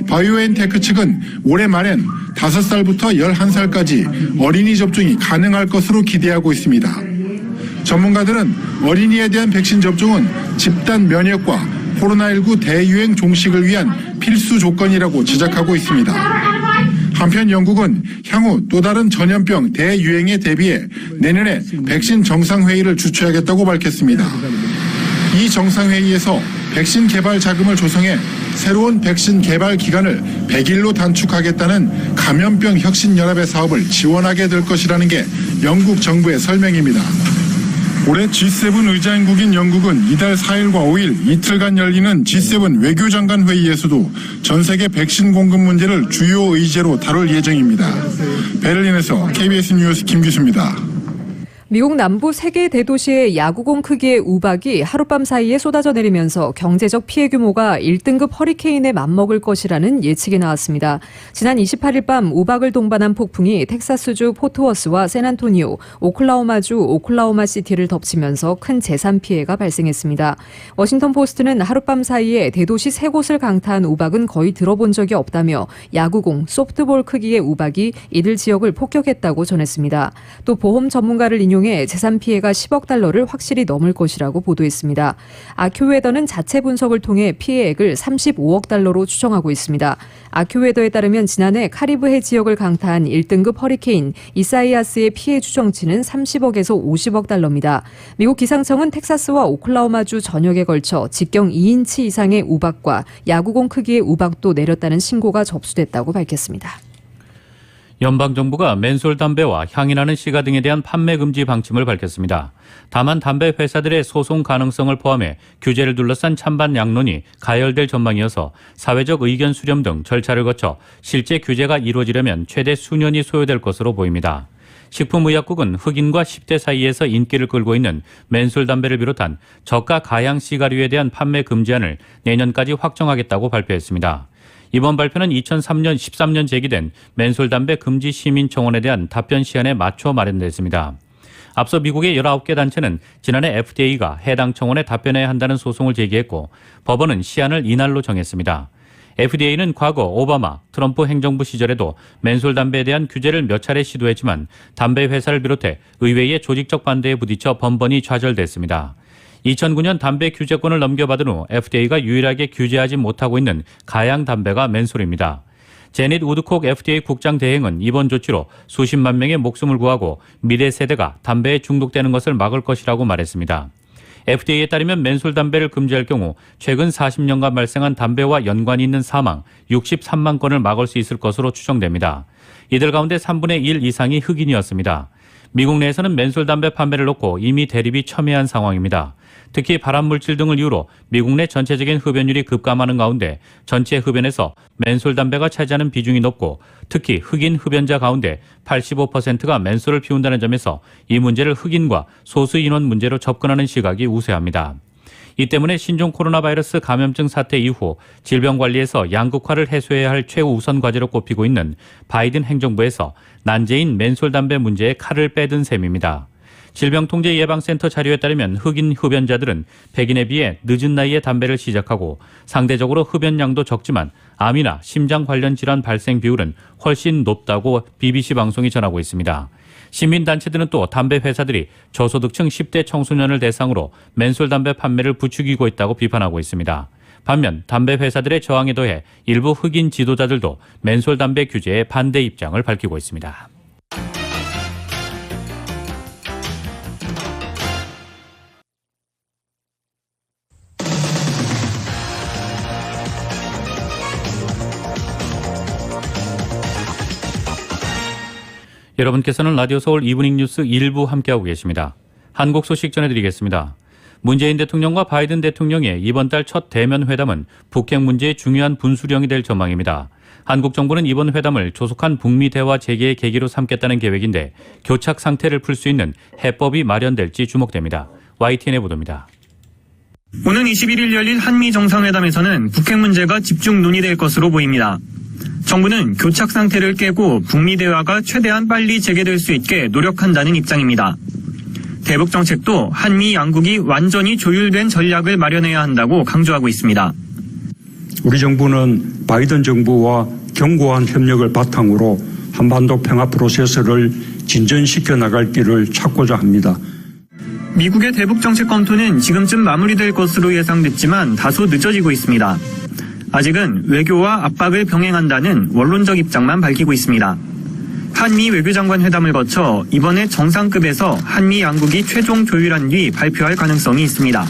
바이오엔테크 측은 올해 말엔 5살부터 11살까지 어린이 접종이 가능할 것으로 기대하고 있습니다. 전문가들은 어린이에 대한 백신 접종은 집단 면역과 코로나19 대유행 종식을 위한 필수 필수 조건이라고 지적하고 있습니다. 한편 영국은 향후 또 다른 전염병 대유행에 대비해 내년에 백신 정상회의를 주최하겠다고 밝혔습니다. 이 정상회의에서 백신 개발 자금을 조성해 새로운 백신 개발 기간을 100일로 단축하겠다는 감염병 혁신연합의 사업을 지원하게 될 것이라는 게 영국 정부의 설명입니다. 올해 G7 의장국인 영국은 이달 4일과 5일 이틀간 열리는 G7 외교장관 회의에서도 전 세계 백신 공급 문제를 주요 의제로 다룰 예정입니다. 베를린에서 KBS 뉴스 김규수입니다. 미국 남부 3개 대도시의 야구공 크기의 우박이 하룻밤 사이에 쏟아져 내리면서 경제적 피해 규모가 1등급 허리케인에 맞먹을 것이라는 예측이 나왔습니다. 지난 28일 밤 우박을 동반한 폭풍이 텍사스주 포트워스와 샌안토니오, 오클라호마주 오클라호마시티를 덮치면서 큰 재산 피해가 발생했습니다. 워싱턴 포스트는 하룻밤 사이에 대도시 3곳을 강타한 우박은 거의 들어본 적이 없다며 야구공, 소프트볼 크기의 우박이 이들 지역을 폭격했다고 전했습니다. 또 보험 전문가를 인용해 재산 피해가 10억 달러를 확실히 넘을 것이라고 보도했습니다. 아큐웨더는 자체 분석을 통해 피해액을 35억 달러로 추정하고 있습니다. 아큐웨더에 따르면 지난해 카리브해 지역을 강타한 1등급 허리케인 이사이아스의 피해 추정치는 30억에서 50억 달러입니다. 미국 기상청은 텍사스와 오클라호마주 전역에 걸쳐 직경 2인치 이상의 우박과 야구공 크기의 우박도 내렸다는 신고가 접수됐다고 밝혔습니다. 연방정부가 맨솔 담배와 향이나는 시가 등에 대한 판매 금지 방침을 밝혔습니다. 다만 담배 회사들의 소송 가능성을 포함해 규제를 둘러싼 찬반 양론이 가열될 전망이어서 사회적 의견 수렴 등 절차를 거쳐 실제 규제가 이루어지려면 최대 수년이 소요될 것으로 보입니다. 식품의약국은 흑인과 10대 사이에서 인기를 끌고 있는 맨솔 담배를 비롯한 저가 가양 시가류에 대한 판매 금지안을 내년까지 확정하겠다고 발표했습니다. 이번 발표는 2003년 13년 제기된 맨솔 담배 금지 시민청원에 대한 답변 시한에 맞춰 마련됐습니다. 앞서 미국의 19개 단체는 지난해 FDA가 해당 청원에 답변해야 한다는 소송을 제기했고 법원은 시한을 이날로 정했습니다. FDA는 과거 오바마, 트럼프 행정부 시절에도 맨솔 담배에 대한 규제를 몇 차례 시도했지만 담배 회사를 비롯해 의회의 조직적 반대에 부딪혀 번번이 좌절됐습니다. 2009년 담배 규제권을 넘겨받은 후 FDA가 유일하게 규제하지 못하고 있는 가양 담배가 맨솔입니다. 제닛 우드콕 FDA 국장 대행은 이번 조치로 수십만 명의 목숨을 구하고 미래 세대가 담배에 중독되는 것을 막을 것이라고 말했습니다. FDA에 따르면 맨솔 담배를 금지할 경우 최근 40년간 발생한 담배와 연관이 있는 사망 63만 건을 막을 수 있을 것으로 추정됩니다. 이들 가운데 3분의 1 이상이 흑인이었습니다. 미국 내에서는 맨솔 담배 판매를 놓고 이미 대립이 첨예한 상황입니다. 특히 발암물질 등을 이유로 미국 내 전체적인 흡연율이 급감하는 가운데 전체 흡연에서 맨솔 담배가 차지하는 비중이 높고 특히 흑인 흡연자 가운데 85%가 맨솔을 피운다는 점에서 이 문제를 흑인과 소수 인원 문제로 접근하는 시각이 우세합니다. 이 때문에 신종 코로나 바이러스 감염증 사태 이후 질병관리에서 양극화를 해소해야 할 최우선 과제로 꼽히고 있는 바이든 행정부에서 난제인 맨솔 담배 문제에 칼을 빼든 셈입니다. 질병통제예방센터 자료에 따르면 흑인 흡연자들은 백인에 비해 늦은 나이에 담배를 시작하고 상대적으로 흡연량도 적지만 암이나 심장 관련 질환 발생 비율은 훨씬 높다고 BBC 방송이 전하고 있습니다. 시민단체들은 또 담배 회사들이 저소득층 10대 청소년을 대상으로 맨솔 담배 판매를 부추기고 있다고 비판하고 있습니다. 반면 담배 회사들의 저항에 더해 일부 흑인 지도자들도 맨솔 담배 규제에 반대 입장을 밝히고 있습니다. 여러분께서는 라디오 서울 이브닝 뉴스 1부 함께하고 계십니다. 한국 소식 전해드리겠습니다. 문재인 대통령과 바이든 대통령의 이번 달 첫 대면 회담은 북핵 문제의 중요한 분수령이 될 전망입니다. 한국 정부는 이번 회담을 조속한 북미 대화 재개의 계기로 삼겠다는 계획인데 교착 상태를 풀 수 있는 해법이 마련될지 주목됩니다. YTN의 보도입니다. 오는 21일 열릴 한미 정상회담에서는 북핵 문제가 집중 논의될 것으로 보입니다. 정부는 교착 상태를 깨고 북미 대화가 최대한 빨리 재개될 수 있게 노력한다는 입장입니다. 대북 정책도 한미 양국이 완전히 조율된 전략을 마련해야 한다고 강조하고 있습니다. 우리 정부는 바이든 정부와 견고한 협력을 바탕으로 한반도 평화 프로세스를 진전시켜 나갈 길을 찾고자 합니다. 미국의 대북 정책 검토는 지금쯤 마무리될 것으로 예상됐지만 다소 늦어지고 있습니다. 아직은 외교와 압박을 병행한다는 원론적 입장만 밝히고 있습니다. 한미 외교장관 회담을 거쳐 이번에 정상급에서 한미 양국이 최종 조율한 뒤 발표할 가능성이 있습니다.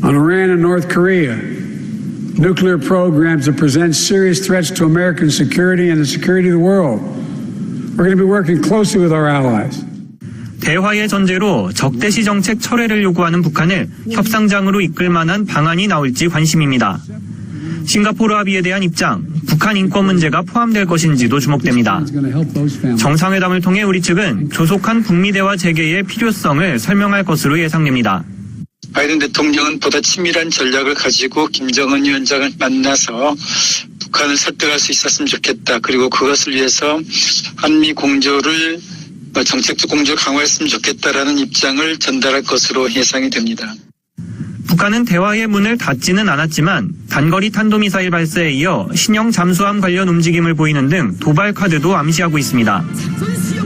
On Iran and North Korea, nuclear programs that present serious threats to American security and the security of the world. We're going to be working closely with our allies. 대화의 전제로 적대시 정책 철회를 요구하는 북한을 협상장으로 이끌 만한 방안이 나올지 관심입니다. 싱가포르 합의에 대한 입장, 북한 인권 문제가 포함될 것인지도 주목됩니다. 정상회담을 통해 우리 측은 조속한 북미 대화 재개의 필요성을 설명할 것으로 예상됩니다. 바이든 대통령은 보다 치밀한 전략을 가지고 김정은 위원장을 만나서 북한을 설득할 수 있었으면 좋겠다. 그리고 그것을 위해서 한미 공조를 정책적 공조를 강화했으면 좋겠다라는 입장을 전달할 것으로 예상이 됩니다. 북한은 대화의 문을 닫지는 않았지만 단거리 탄도미사일 발사에 이어 신형 잠수함 관련 움직임을 보이는 등 도발 카드도 암시하고 있습니다.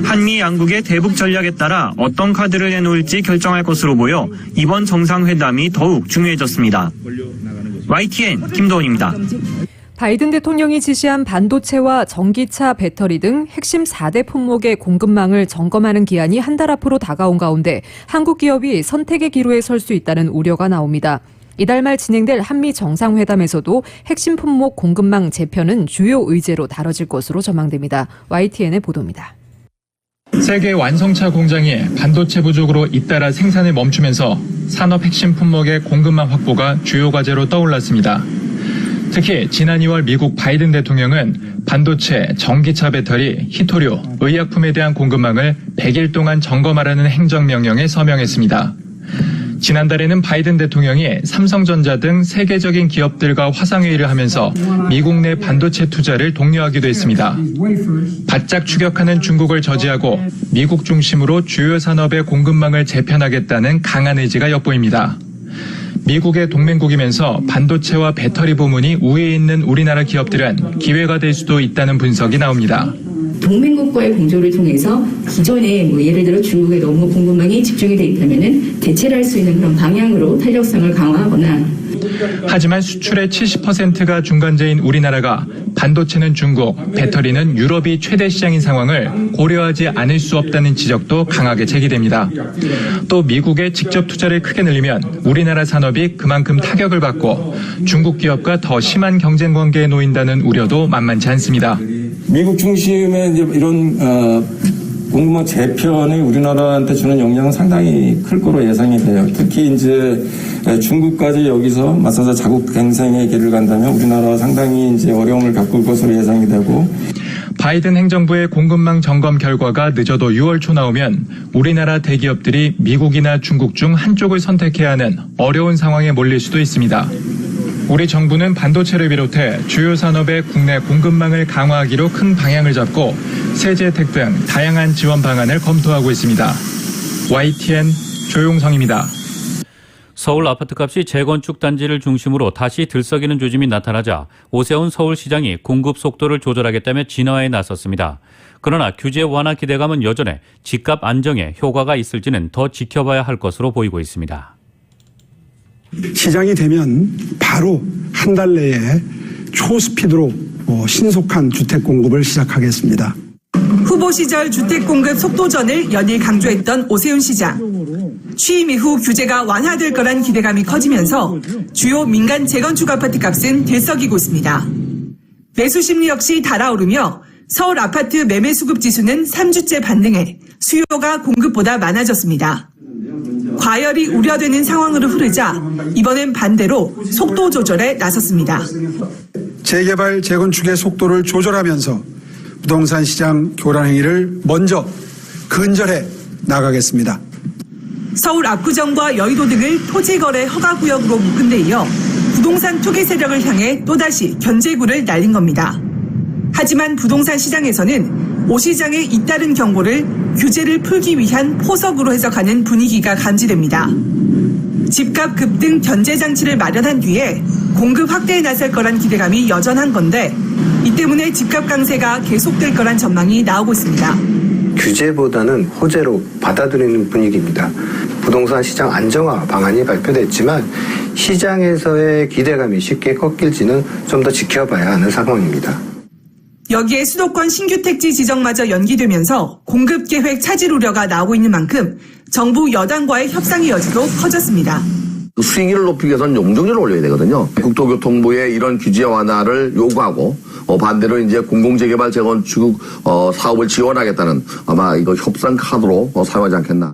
한미 양국의 대북 전략에 따라 어떤 카드를 내놓을지 결정할 것으로 보여 이번 정상회담이 더욱 중요해졌습니다. YTN 김도훈입니다. 바이든 대통령이 지시한 반도체와 전기차, 배터리 등 핵심 4대 품목의 공급망을 점검하는 기한이 한 달 앞으로 다가온 가운데 한국 기업이 선택의 기로에 설 수 있다는 우려가 나옵니다. 이달 말 진행될 한미 정상회담에서도 핵심 품목 공급망 재편은 주요 의제로 다뤄질 것으로 전망됩니다. YTN의 보도입니다. 세계 완성차 공장이 반도체 부족으로 잇따라 생산을 멈추면서 산업 핵심 품목의 공급망 확보가 주요 과제로 떠올랐습니다. 특히 지난 2월 미국 바이든 대통령은 반도체, 전기차 배터리, 히토류, 의약품에 대한 공급망을 100일 동안 점검하라는 행정명령에 서명했습니다. 지난달에는 바이든 대통령이 삼성전자 등 세계적인 기업들과 화상회의를 하면서 미국 내 반도체 투자를 독려하기도 했습니다. 바짝 추격하는 중국을 저지하고 미국 중심으로 주요 산업의 공급망을 재편하겠다는 강한 의지가 엿보입니다. 미국의 동맹국이면서 반도체와 배터리 부문이 우위에 있는 우리나라 기업들은 기회가 될 수도 있다는 분석이 나옵니다. 동맹국과의 공조를 통해서 기존에 예를 들어 중국에 너무 공급망이 집중이 돼 있다면은 대체를 할 수 있는 그런 방향으로 탄력성을 강화하거나. 하지만 수출의 70%가 중간재인 우리나라가 반도체는 중국, 배터리는 유럽이 최대 시장인 상황을 고려하지 않을 수 없다는 지적도 강하게 제기됩니다. 또 미국의 직접 투자를 크게 늘리면 우리나라 산업이 그만큼 타격을 받고 중국 기업과 더 심한 경쟁 관계에 놓인다는 우려도 만만치 않습니다. 미국 중심의 이런 공급망 재편이 우리나라한테 주는 영향은 상당히 클 거로 예상이 돼요. 특히 이제 중국까지 여기서 맞서서 자국 갱생의 길을 간다면 우리나라가 상당히 이제 어려움을 겪을 것으로 예상이 되고. 바이든 행정부의 공급망 점검 결과가 늦어도 6월 초 나오면 우리나라 대기업들이 미국이나 중국 중 한쪽을 선택해야 하는 어려운 상황에 몰릴 수도 있습니다. 우리 정부는 반도체를 비롯해 주요 산업의 국내 공급망을 강화하기로 큰 방향을 잡고 세제 혜택 등 다양한 지원 방안을 검토하고 있습니다. YTN 조용성입니다. 서울 아파트값이 재건축 단지를 중심으로 다시 들썩이는 조짐이 나타나자 오세훈 서울시장이 공급 속도를 조절하겠다며 진화에 나섰습니다. 그러나 규제 완화 기대감은 여전해 집값 안정에 효과가 있을지는 더 지켜봐야 할 것으로 보이고 있습니다. 시장이 되면 바로 한 달 내에 초스피드로 신속한 주택 공급을 시작하겠습니다. 후보 시절 주택 공급 속도전을 연일 강조했던 오세훈 시장. 취임 이후 규제가 완화될 거란 기대감이 커지면서 주요 민간 재건축 아파트 값은 들썩이고 있습니다. 매수 심리 역시 달아오르며 서울 아파트 매매 수급 지수는 3주째 반등해 수요가 공급보다 많아졌습니다. 과열이 우려되는 상황으로 흐르자 이번엔 반대로 속도 조절에 나섰습니다. 재개발, 재건축의 속도를 조절하면서 부동산 시장 교란 행위를 먼저 근절해 나가겠습니다. 서울 압구정과 여의도 등을 토지거래 허가구역으로 묶은 데 이어 부동산 투기 세력을 향해 또다시 견제구를 날린 겁니다. 하지만 부동산 시장에서는 오 시장의 잇따른 경고를 규제를 풀기 위한 포석으로 해석하는 분위기가 감지됩니다. 집값 급등 견제 장치를 마련한 뒤에 공급 확대에 나설 거란 기대감이 여전한 건데 이 때문에 집값 강세가 계속될 거란 전망이 나오고 있습니다. 규제보다는 호재로 받아들이는 분위기입니다. 부동산 시장 안정화 방안이 발표됐지만 시장에서의 기대감이 쉽게 꺾일지는 좀 더 지켜봐야 하는 상황입니다. 여기에 수도권 신규 택지 지정마저 연기되면서 공급 계획 차질 우려가 나오고 있는 만큼 정부 여당과의 협상의 여지도 커졌습니다. 수익률을 높이기 위해서는 용적률을 올려야 되거든요. 국토교통부의 이런 규제 완화를 요구하고 반대로 이제 공공재개발 재건축 사업을 지원하겠다는 아마 이거 협상 카드로 사용하지 않겠나.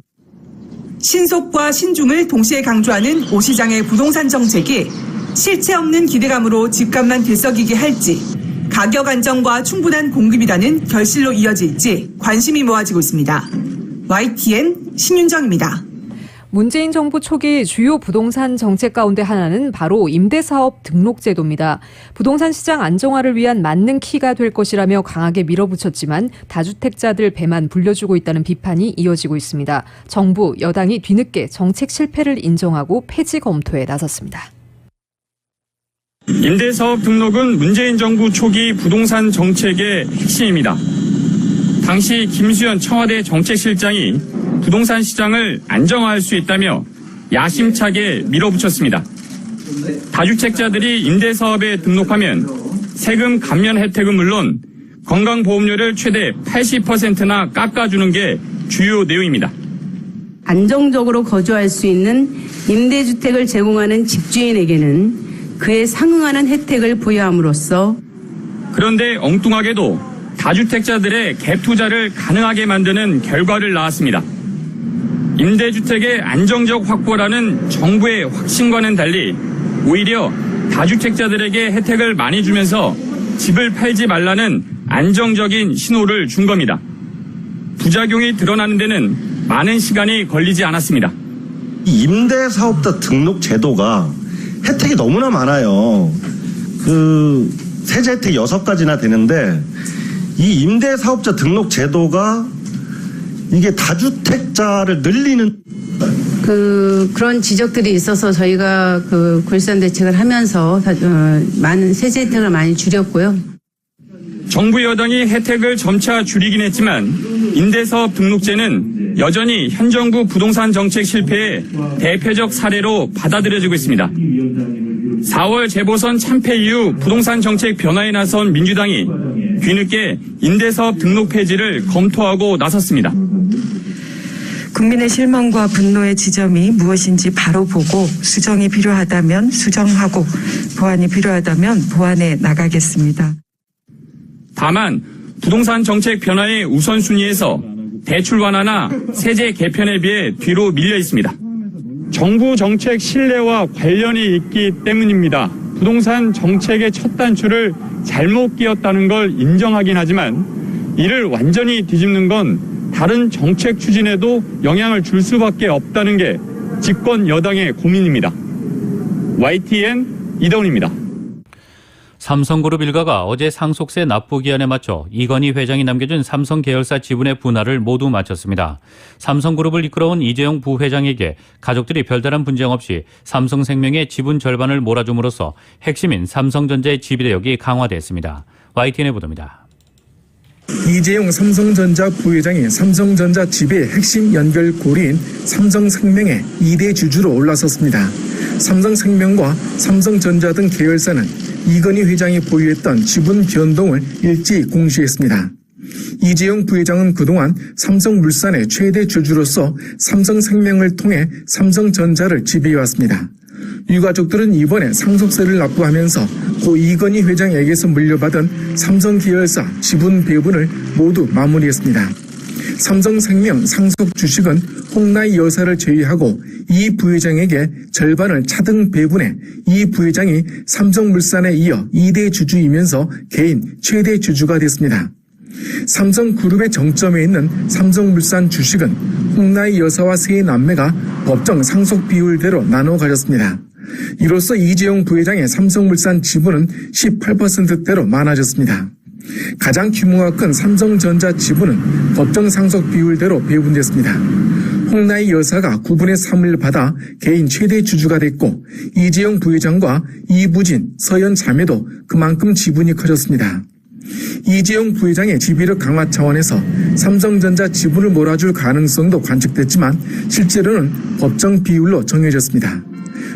신속과 신중을 동시에 강조하는 오 시장의 부동산 정책이 실체 없는 기대감으로 집값만 들썩이게 할지 가격 안정과 충분한 공급이라는 결실로 이어질지 관심이 모아지고 있습니다. YTN 신윤정입니다. 문재인 정부 초기 주요 부동산 정책 가운데 하나는 바로 임대사업 등록제도입니다. 부동산 시장 안정화를 위한 만능 키가 될 것이라며 강하게 밀어붙였지만 다주택자들 배만 불려주고 있다는 비판이 이어지고 있습니다. 정부, 여당이 뒤늦게 정책 실패를 인정하고 폐지 검토에 나섰습니다. 임대사업 등록은 문재인 정부 초기 부동산 정책의 핵심입니다. 당시 김수현 청와대 정책실장이 부동산 시장을 안정화할 수 있다며 야심차게 밀어붙였습니다. 다주택자들이 임대사업에 등록하면 세금 감면 혜택은 물론 건강보험료를 최대 80%나 깎아주는 게 주요 내용입니다. 안정적으로 거주할 수 있는 임대주택을 제공하는 집주인에게는 그에 상응하는 혜택을 부여함으로써 그런데 엉뚱하게도 다주택자들의 갭 투자를 가능하게 만드는 결과를 낳았습니다. 임대주택의 안정적 확보라는 정부의 확신과는 달리 오히려 다주택자들에게 혜택을 많이 주면서 집을 팔지 말라는 안정적인 신호를 준 겁니다. 부작용이 드러나는 데는 많은 시간이 걸리지 않았습니다. 임대사업자 등록 제도가 혜택이 너무나 많아요. 세제 혜택 6가지나 되는데 이 임대사업자 등록 제도가 이게 다주택자를 늘리는 그런 지적들이 있어서 저희가 굴산 대책을 하면서 많은 세제 혜택을 많이 줄였고요. 정부 여당이 혜택을 점차 줄이긴 했지만 임대사업 등록제는 여전히 현 정부 부동산 정책 실패의 대표적 사례로 받아들여지고 있습니다. 4월 재보선 참패 이후 부동산 정책 변화에 나선 민주당이 뒤늦게 임대사업 등록 폐지를 검토하고 나섰습니다. 국민의 실망과 분노의 지점이 무엇인지 바로 보고 수정이 필요하다면 수정하고 보완이 필요하다면 보완해 나가겠습니다. 다만 부동산 정책 변화의 우선순위에서 대출 완화나 세제 개편에 비해 뒤로 밀려 있습니다. 정부 정책 신뢰와 관련이 있기 때문입니다. 부동산 정책의 첫 단추를 잘못 끼웠다는 걸 인정하긴 하지만 이를 완전히 뒤집는 건 다른 정책 추진에도 영향을 줄 수밖에 없다는 게 집권 여당의 고민입니다. YTN 이동훈입니다. 삼성그룹 일가가 어제 상속세 납부 기한에 맞춰 이건희 회장이 남겨준 삼성 계열사 지분의 분할을 모두 마쳤습니다. 삼성그룹을 이끌어온 이재용 부회장에게 가족들이 별다른 분쟁 없이 삼성생명의 지분 절반을 몰아줌으로써 핵심인 삼성전자의 지배력이 강화됐습니다. YTN의 보도입니다. 이재용 삼성전자 부회장이 삼성전자 지배의 핵심 연결고리인 삼성생명의 2대 주주로 올라섰습니다. 삼성생명과 삼성전자 등 계열사는 이건희 회장이 보유했던 지분 변동을 일찍 공시했습니다. 이재용 부회장은 그동안 삼성물산의 최대 주주로서 삼성생명을 통해 삼성전자를 지배해왔습니다. 유가족들은 이번에 상속세를 납부하면서 고 이건희 회장에게서 물려받은 삼성 계열사 지분 배분을 모두 마무리했습니다. 삼성생명 상속 주식은 홍나희 여사를 제외하고 이 부회장에게 절반을 차등 배분해 이 부회장이 삼성물산에 이어 2대 주주이면서 개인 최대 주주가 됐습니다. 삼성그룹의 정점에 있는 삼성물산 주식은 홍나희 여사와 세 남매가 법정 상속 비율대로 나눠 가졌습니다. 이로써 이재용 부회장의 삼성물산 지분은 18%대로 많아졌습니다. 가장 규모가 큰 삼성전자 지분은 법정 상속 비율대로 배분됐습니다. 홍나희 여사가 9분의 3을 받아 개인 최대 주주가 됐고 이재용 부회장과 이부진, 서현 자매도 그만큼 지분이 커졌습니다. 이재용 부회장의 지배력 강화 차원에서 삼성전자 지분을 몰아줄 가능성도 관측됐지만 실제로는 법정 비율로 정해졌습니다.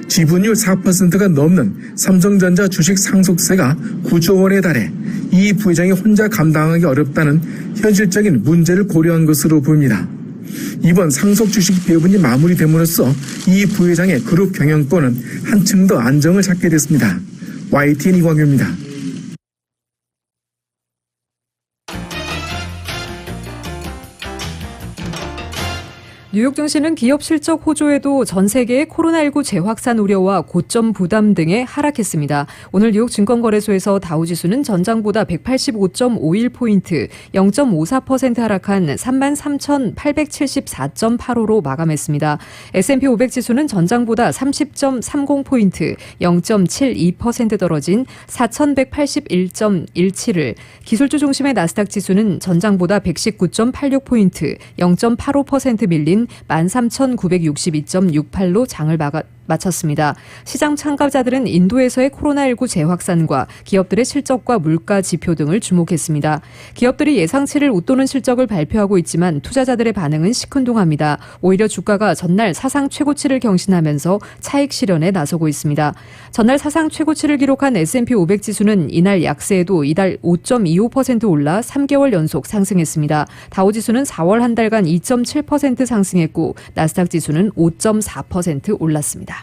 지분율 4%가 넘는 삼성전자 주식 상속세가 9조 원에 달해 이 부회장이 혼자 감당하기 어렵다는 현실적인 문제를 고려한 것으로 보입니다. 이번 상속 주식 배분이 마무리됨으로써 이 부회장의 그룹 경영권은 한층 더 안정을 찾게 됐습니다. YTN 이광규입니다. 뉴욕 증시는 기업 실적 호조에도 전 세계의 코로나19 재확산 우려와 고점 부담 등에 하락했습니다. 오늘 뉴욕 증권거래소에서 다우지수는 전장보다 185.51포인트, 0.54% 하락한 33,874.85로 마감했습니다. S&P 500 지수는 전장보다 30.30포인트, 0.72% 떨어진 4,181.17을, 기술주 중심의 나스닥 지수는 전장보다 119.86포인트, 0.85% 밀린 13,962.68로 장을 마쳤습니다. 시장 참가자들은 인도에서의 코로나19 재확산과 기업들의 실적과 물가 지표 등을 주목했습니다. 기업들이 예상치를 웃도는 실적을 발표하고 있지만 투자자들의 반응은 시큰둥합니다. 오히려 주가가 전날 사상 최고치를 경신하면서 차익 실현에 나서고 있습니다. 전날 사상 최고치를 기록한 S&P 500 지수는 이날 약세에도 이달 5.25% 올라 3개월 연속 상승했습니다. 다우지수는 4월 한 달간 2.7% 상승했고 나스닥 지수는 5.4% 올랐습니다.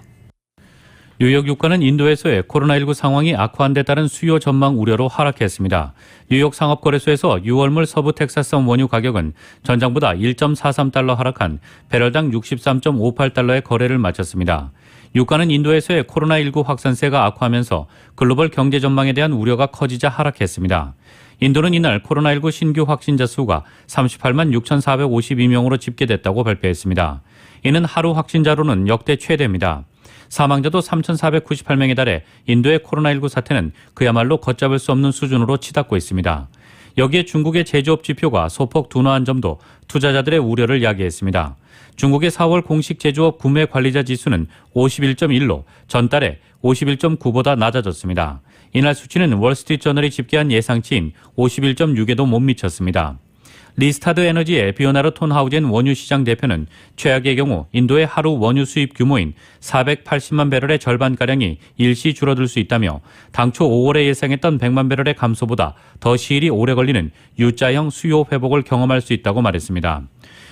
뉴욕 유가는 인도에서의 코로나19 상황이 악화한 데 따른 수요 전망 우려로 하락했습니다. 뉴욕 상업거래소에서 6월물 서부 텍사스산 원유 가격은 전장보다 1.43달러 하락한 배럴당 63.58달러의 거래를 마쳤습니다. 유가는 인도에서의 코로나19 확산세가 악화하면서 글로벌 경제 전망에 대한 우려가 커지자 하락했습니다. 인도는 이날 코로나19 신규 확진자 수가 38만 6,452명으로 집계됐다고 발표했습니다. 이는 하루 확진자로는 역대 최대입니다. 사망자도 3,498명에 달해 인도의 코로나19 사태는 그야말로 걷잡을 수 없는 수준으로 치닫고 있습니다. 여기에 중국의 제조업 지표가 소폭 둔화한 점도 투자자들의 우려를 야기했습니다. 중국의 4월 공식 제조업 구매 관리자 지수는 51.1로 전달에 51.9보다 낮아졌습니다. 이날 수치는 월스트리트저널이 집계한 예상치인 51.6에도 못 미쳤습니다. 리스타드 에너지의 비오나르 톤하우젠 원유 시장 대표는 최악의 경우 인도의 하루 원유 수입 규모인 480만 배럴의 절반가량이 일시 줄어들 수 있다며 당초 5월에 예상했던 100만 배럴의 감소보다 더 시일이 오래 걸리는 U자형 수요 회복을 경험할 수 있다고 말했습니다.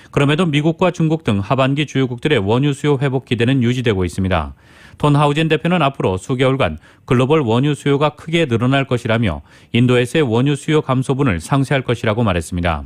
그럼에도 미국과 중국 등 하반기 주요국들의 원유 수요 회복 기대는 유지되고 있습니다. 톤하우젠 대표는 앞으로 수개월간 글로벌 원유 수요가 크게 늘어날 것이라며 인도에서의 원유 수요 감소분을 상쇄할 것이라고 말했습니다.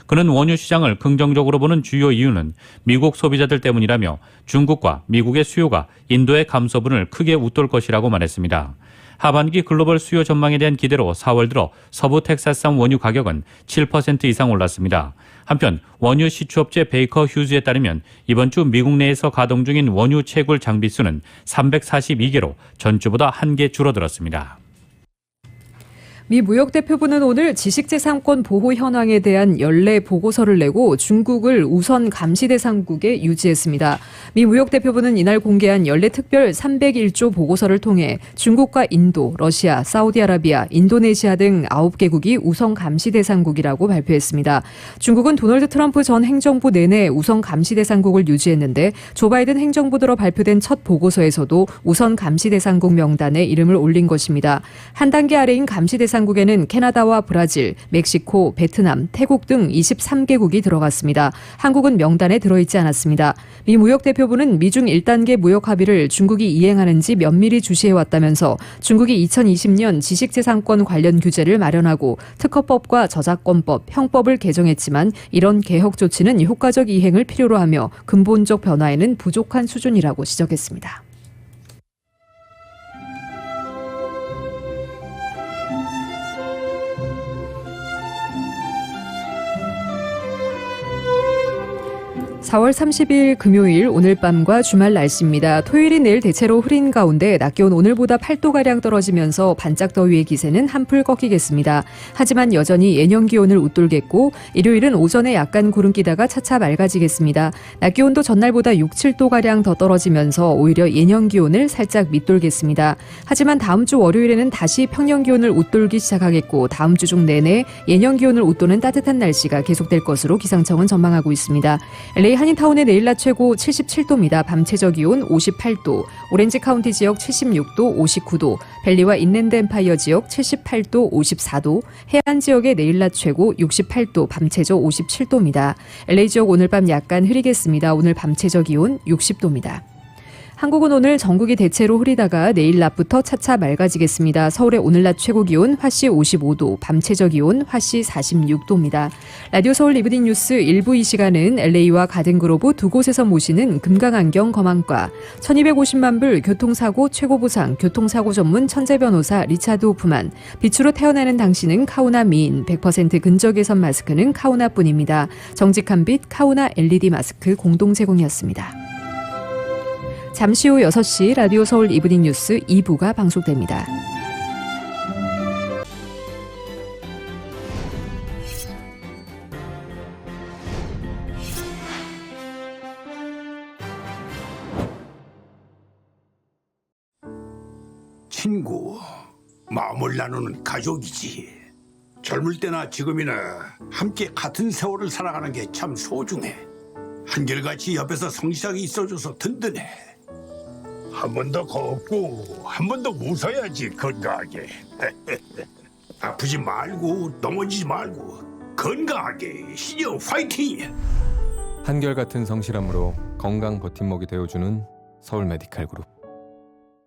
그는 원유 시장을 긍정적으로 보는 주요 이유는 미국 소비자들 때문이라며 중국과 미국의 수요가 인도의 감소분을 크게 웃돌 것이라고 말했습니다. 하반기 글로벌 수요 전망에 대한 기대로 4월 들어 서부 텍사스산 원유 가격은 7% 이상 올랐습니다. 한편 원유 시추업체 베이커 휴즈에 따르면 이번 주 미국 내에서 가동 중인 원유 채굴 장비 수는 342개로 전주보다 1개 줄어들었습니다. 미 무역대표부는 오늘 지식재산권 보호 현황에 대한 연례 보고서를 내고 중국을 우선 감시대상국에 유지했습니다. 미 무역대표부는 이날 공개한 연례 특별 301조 보고서를 통해 중국과 인도, 러시아, 사우디아라비아, 인도네시아 등 9개국이 우선 감시대상국이라고 발표했습니다. 중국은 도널드 트럼프 전 행정부 내내 우선 감시대상국을 유지했는데 조 바이든 행정부 들어 발표된 첫 보고서에서도 우선 감시대상국 명단에 이름을 올린 것입니다. 한 단계 아래인 감시대상국에는 캐나다와 브라질, 멕시코, 베트남, 태국 등 23개국이 들어갔습니다. 한국은 명단에 들어있지 않았습니다. 미 무역대표부는 미중 1단계 무역 합의를 중국이 이행하는지 면밀히 주시해왔다면서 중국이 2020년 지식재산권 관련 규제를 마련하고 특허법과 저작권법, 형법을 개정했지만 이런 개혁 조치는 효과적 이행을 필요로 하며 근본적 변화에는 부족한 수준이라고 지적했습니다. 4월 30일 금요일 오늘 밤과 주말 날씨입니다. 토요일인 내일 대체로 흐린 가운데 낮 기온 오늘보다 8도가량 떨어지면서 반짝 더위의 기세는 한풀 꺾이겠습니다. 하지만 여전히 예년 기온을 웃돌겠고 일요일은 오전에 약간 구름 끼다가 차차 맑아지겠습니다. 낮 기온도 전날보다 6, 7도가량 더 떨어지면서 오히려 예년 기온을 살짝 밑돌겠습니다. 하지만 다음 주 월요일에는 다시 평년 기온을 웃돌기 시작하겠고 다음 주 중 내내 예년 기온을 웃도는 따뜻한 날씨가 계속될 것으로 기상청은 전망하고 있습니다. LA 한인타운의 내일 낮 최고 77도입니다. 밤 최저 기온 58도, 오렌지 카운티 지역 76도, 59도, 벨리와 인랜드 엠파이어 지역 78도, 54도, 해안 지역의 내일 낮 최고 68도, 밤 최저 57도입니다. LA 지역 오늘 밤 약간 흐리겠습니다. 오늘 밤 최저 기온 60도입니다. 한국은 오늘 전국이 대체로 흐리다가 내일 낮부터 차차 맑아지겠습니다. 서울의 오늘 낮 최고 기온 화씨 55도, 밤 최저 기온 화씨 46도입니다. 라디오 서울 이브닝 뉴스 1부 이 시간은 LA와 가든그로브 두 곳에서 모시는 금강안경 검안과 1250만 불 교통사고 최고 보상 교통사고 전문 천재 변호사 리차드 호프만, 빛으로 태어나는 당신은 카우나 미인 100% 근적외선 마스크는 카우나뿐입니다. 정직한 빛 카우나 LED 마스크 공동 제공이었습니다. 잠시 후 6시 라디오 서울 이브닝 뉴스 2부가 방송됩니다. 친구, 마음을 나누는 가족이지. 젊을 때나 지금이나 함께 같은 세월을 살아가는 게 참 소중해. 한결같이 옆에서 성실하게 있어줘서 든든해. 한 번 더 걷고 한 번 더 웃어야지 건강하게. 아프지 말고 넘어지지 말고 건강하게 신여 화이팅! 한결같은 성실함으로 건강 버팀목이 되어주는 서울 메디칼 그룹.